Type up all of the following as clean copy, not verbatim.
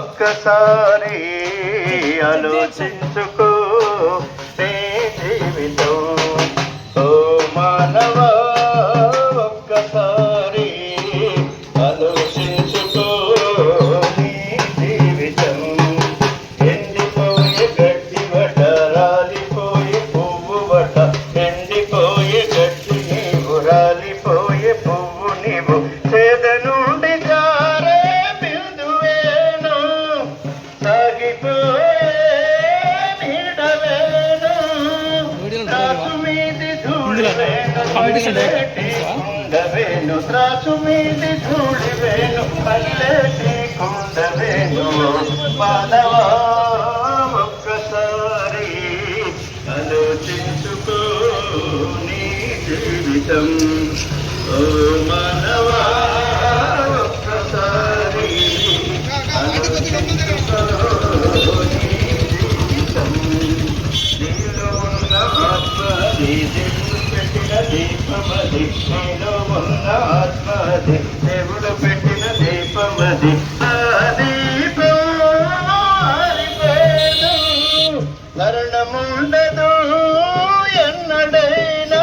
ఒక్కసారి ఆలోచించుకో నీ జీవితం ఓ మానవా ఒక్కసారి ఆలోచించుకో నీ జీవితం ఎండిపోయే గడ్డి వట రాలిపోయే పువ్వు వట ఎండిపోయే గడ్డి నీవు రాలిపోయే పువ్వు నీవు చేద నుండి జారే బిందువేను సాగిపోయే నీడవేను త్రాసు మీది ధూళివేను కుండవేను త్రాసు మీది ధూళివేను పల్లెటి కుండవేను మానవా ఒక్కసారి ఆలోచించుకో నీ జీవితం ఓ మానవా ఒక్కసారి ఆలోచించుకో నీ జీవితం నీలో ఉన్న ఆత్మది దేవుడు పెట్టిన దీపమది నీలో ఉన్న ఆత్మది దేవుడు పెట్టిన దీపమది ఆ దీపం ఆరిపోయేదు మరణముండదు ఎన్నడైనా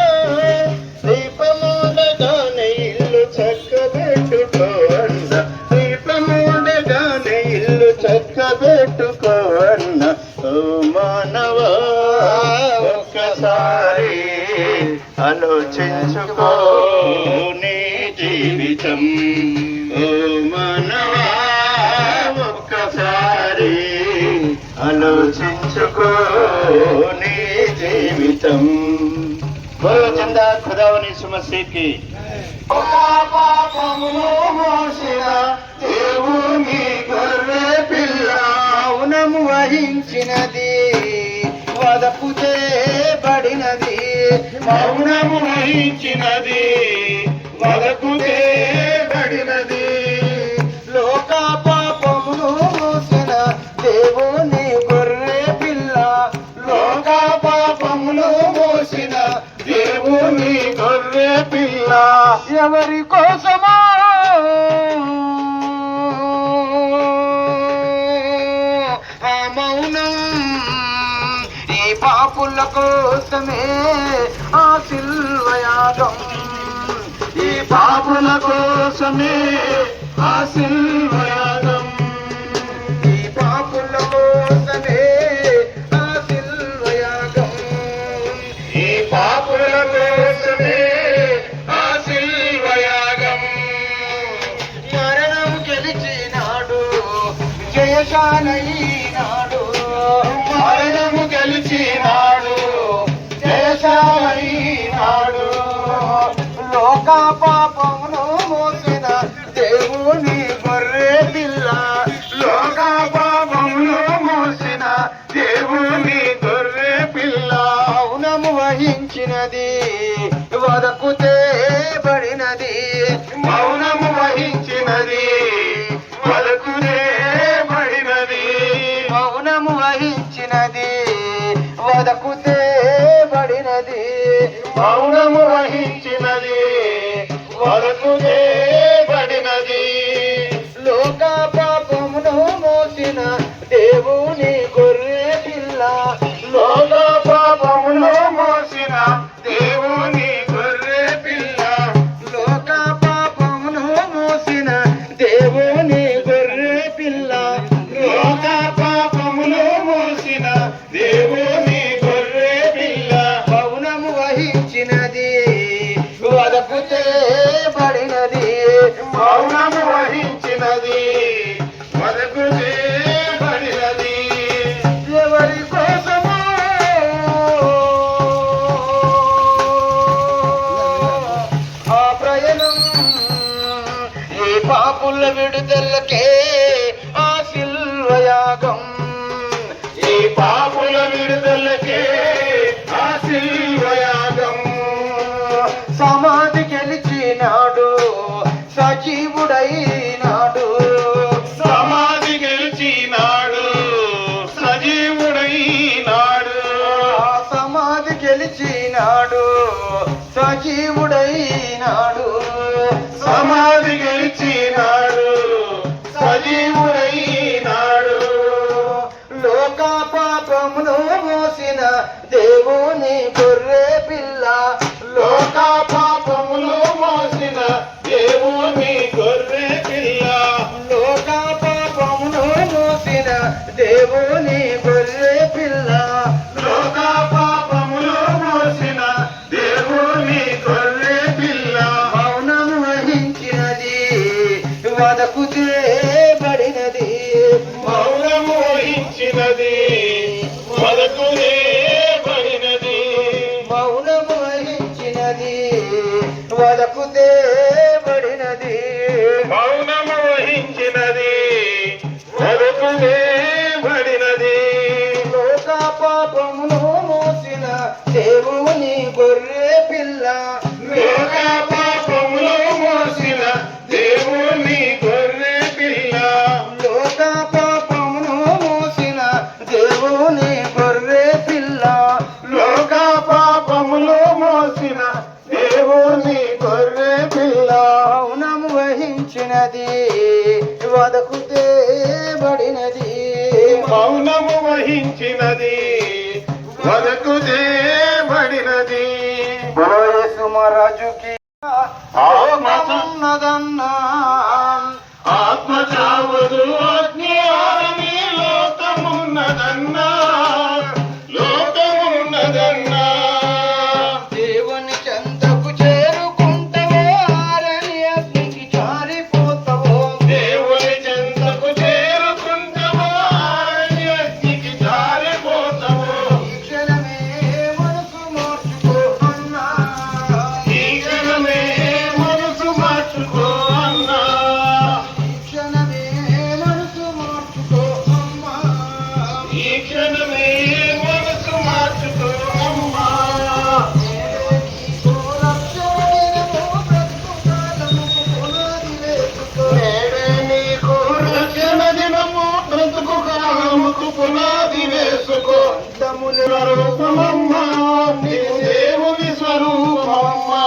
దీపముండగానే ఇల్లు చక్కబెట్టుకో అన్న దీపముండగానే ఇల్లు చక్కబెట్టుకో అన్న ఓ మానవా ఒక్కసారి ఆలోచించుకో నీ జీవితం ఓ మానవా ఒక్కసారి ఆలోచించుకో నీ జీవితం బోలో చందా ఖుదావని సుమసీకి పాపమును మోసిన దేవుని గొర్రె పిల్ల మౌనము వహించినది వదపు చేయబడినది మౌనము వహించినది వదపు చేయబడినది లోక పాపమును మోసిన దేవుని గొర్రె పిల్ల లోక పాపమును మోసిన దేవుని గొర్రె పిల్ల ఎవరి కోసమో ఆ మౌనం ఈ పాపుల కోసమే ఆ సిల్వయాగం ఈ పాపుల కోసమే ఆ సిల్వయాగం ఈ పాపుల కోసమే ఆ సిల్వయాగం ఈ పాపుల కోసమే ఆ సిల్వయాగం మరణం గెలిచినాడు జయశాలైనాడు మరణము గెలిచినాడు జయశాలైనాడు లోక పాపమును మోసిన దేవుని గొర్రె పిల్ల లోక పాపమును మోసిన దేవుని గొర్రె పిల్ల మౌనము వహించినది వదకు చేయబడినది మౌనము వహించినది వదకు చేయబడినది మౌనము వహించినది వదకు చేయబడినది మౌనము వహించినది వదకు చేయబడినది లోక పాపమును మోసిన దేవుని గొర్రె పిల్ల లోక పాపమును మోసిన దేవుని గొర్రె పిల్ల లోక పాపమును మోసిన దేవుని గొర్రె పిల్ల లోక పాపమును మోసిన దేవుని గొర్రె పిల్ల మౌనము వహించినది వదకు చేయబడినది మౌనము వహించినది వదకు చేయబడినది ఎవరి కోసమో ఆ ప్రయాణం ఈ పాపుల విడుదలకే ఆ సిల్వయాగం ఈ పాపుల విడుదలకే ఆ సిల్వయాగం సమాధి గెలిచినాడు సజీవుడైనాడు సమాధి గెలిచినాడు సజీవుడైనాడు సమాధి గెలిచినాడు సజీవుడైనాడు సమాధి గెలిచినాడు సజీవుడైనాడు లోక పాపమును మోసిన దేవుని గొర్రె పిల్ల లోక పాపమును మోసిన దేవుని గొర్రె పిల్ల లోక పాపమును మోసిన దేవుని గొర్రె పిల్ల లోక పాపమును మోసిన దేవుని గొర్రె పిల్ల మౌనం వహించినది వదకు చేయబడినది మౌనము వహించినది వదకు చేయబడినది మౌనము వహించినది వదకు చేయబడినది మౌనము వహించినది వదకు చేయబడినది లోక పాపమును మోసిన దేవుని గొర్రె పిల్ల లోక పాపమును మోసిన దేవుని గొర్రె పిల్ల లోక పాపమును మోసిన దేవుని గొర్రె పిల్ల లోక పాపములు మోసిన దేవుని గొర్రె పిల్ల మౌనము వహించినది వదకు చేయబడినది మౌనము వహించినది వదకు చేయబడినది యేసు మహారాజుకి ఆత్మన్నదన్నా ఆత్మ చావదు అగ్ని ఆరని లోకమున్నదన్నా లోకమున్నదన్నా దేవుని చెంతకు చేరుకుంటవో ఆరని అగ్నికి జారిపోతావో దేవుని చెంతకు చేరుకుంటవో ఆరని అగ్నికి జారిపోతావో ఈ క్షణమే మనసు మార్చుకో అన్నా ఈ క్షణమే మనసు మార్చుకో అన్నా ఈ క్షణమే మనసు మార్చుకో అమ్మా ఈ క్షణమే మనసు మార్చుకో అమ్మా నేడే నీకు రక్షణ దినము బ్రతుకు కాలముకు పునాది వేసుకో తముని స్వరూపమమ్మా నీవు దేవుని స్వరూపమమ్మా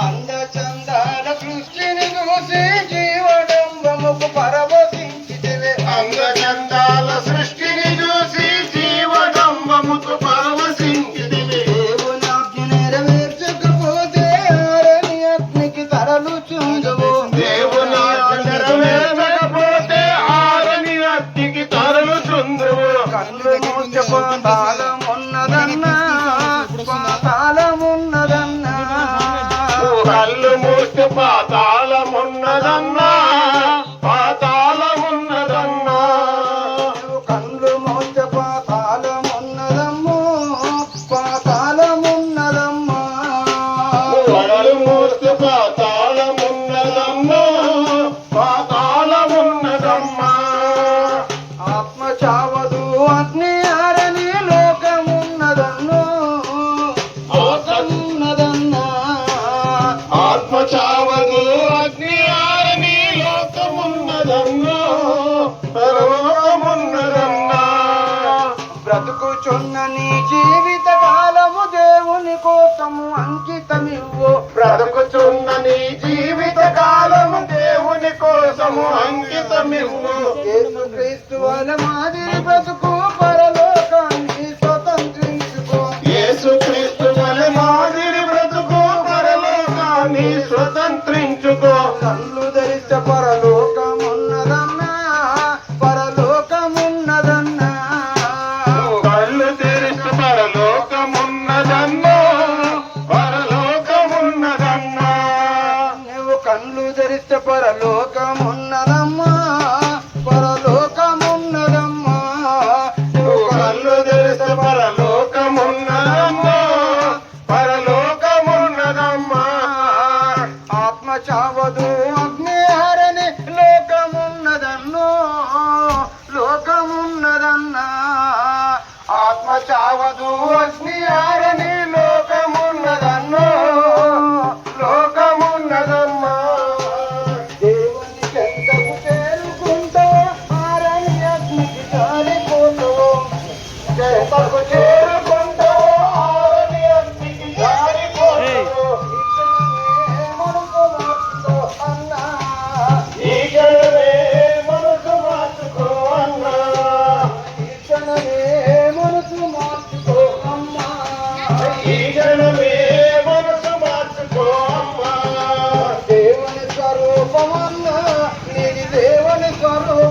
అంద చందాల సృష్టిని చూసి జీవడంబముకు పరవశించితివే అంద చందాల సృష్టిని చూసి జీవడంబముకు పరవశించితివే దేవుని ఆజ్ఞ నెరవేర్చకపోతే ఆరని అగ్నికి తరలుచుందువు దేవుని ఆజ్ఞ నెరవేర్చకపోతే ఆరని అగ్నికి తరలుచుందువు కళ్ళు మూసి పాతాళమున్నదన్నా పాతాళమున్నదన్నా కళ్ళు మూసి పాతాళమున్నదన్నా పాతాళమున్నదన్నా కళ్ళు మూసి పాతాళమున్నదమ్మో పాతాళమున్నదమ్మా కళ్ళు మూసి పాతాళమున్నదమ్మో పాతాళమున్నదమ్మా ఆత్మ చావదు అగ్ని ఆరని లోకమున్నదన్నో లోకమున్నదన్నా ఆత్మ చావదు అగ్ని ఆరని లోకమున్నదన్నో లోకమున్నదన్నా బ్రతుకుచున్న నీ జీవిత కాలము దేవుని కోసము అంకితమివ్వు బ్రతుకుచున్న నీ జీవిత కాలము దేవుని కోసము అంకితమివ్వు యేసుక్రీస్తు వల మాదిరి బ్రతుకు పరలోకాన్ని స్వతంత్రించుకో యేసుక్రీస్తు వల మాదిరి బ్రతుకు పరలోకాన్ని స్వతంత్రించుకో కళ్ళు ధరిత పరలోకమున్నదన్నా పరలోకమున్నదన్నా కళ్ళు తెరిచి పరలోకమున్నదన్నా పరలోకమున్నదన్నా నువ్వు కళ్ళు తెరిస్తే పరలోకమున్నదమ్మా పరలోకమున్నదమ్మా నువ్వు కళ్ళు తెరిస్తే పరలోకమున్నదమ్మా పరలోకమున్నదమ్మా ఆత్మ చావదు అగ్ని ఆరని లోకమున్నదన్నో లోకమున్నదన్నా ఆత్మ చావదు అగ్ని ఆరని లోకమున్నదన్నో లోకమున్నదమ్మా దేవుని చెంతకు చేరుకుంటావో ఆరని అగ్నికి జారిపోతావో చెంతకు చేరుకుంటావో ఆరని అగ్నికి జారిపోతావో మనసు మార్చుకో అన్నా ఈ క్షణమే మనసు మార్చుకో అన్నా ఈ క్షణమే రూపమన్నా నీది దేవుని స్వరూపం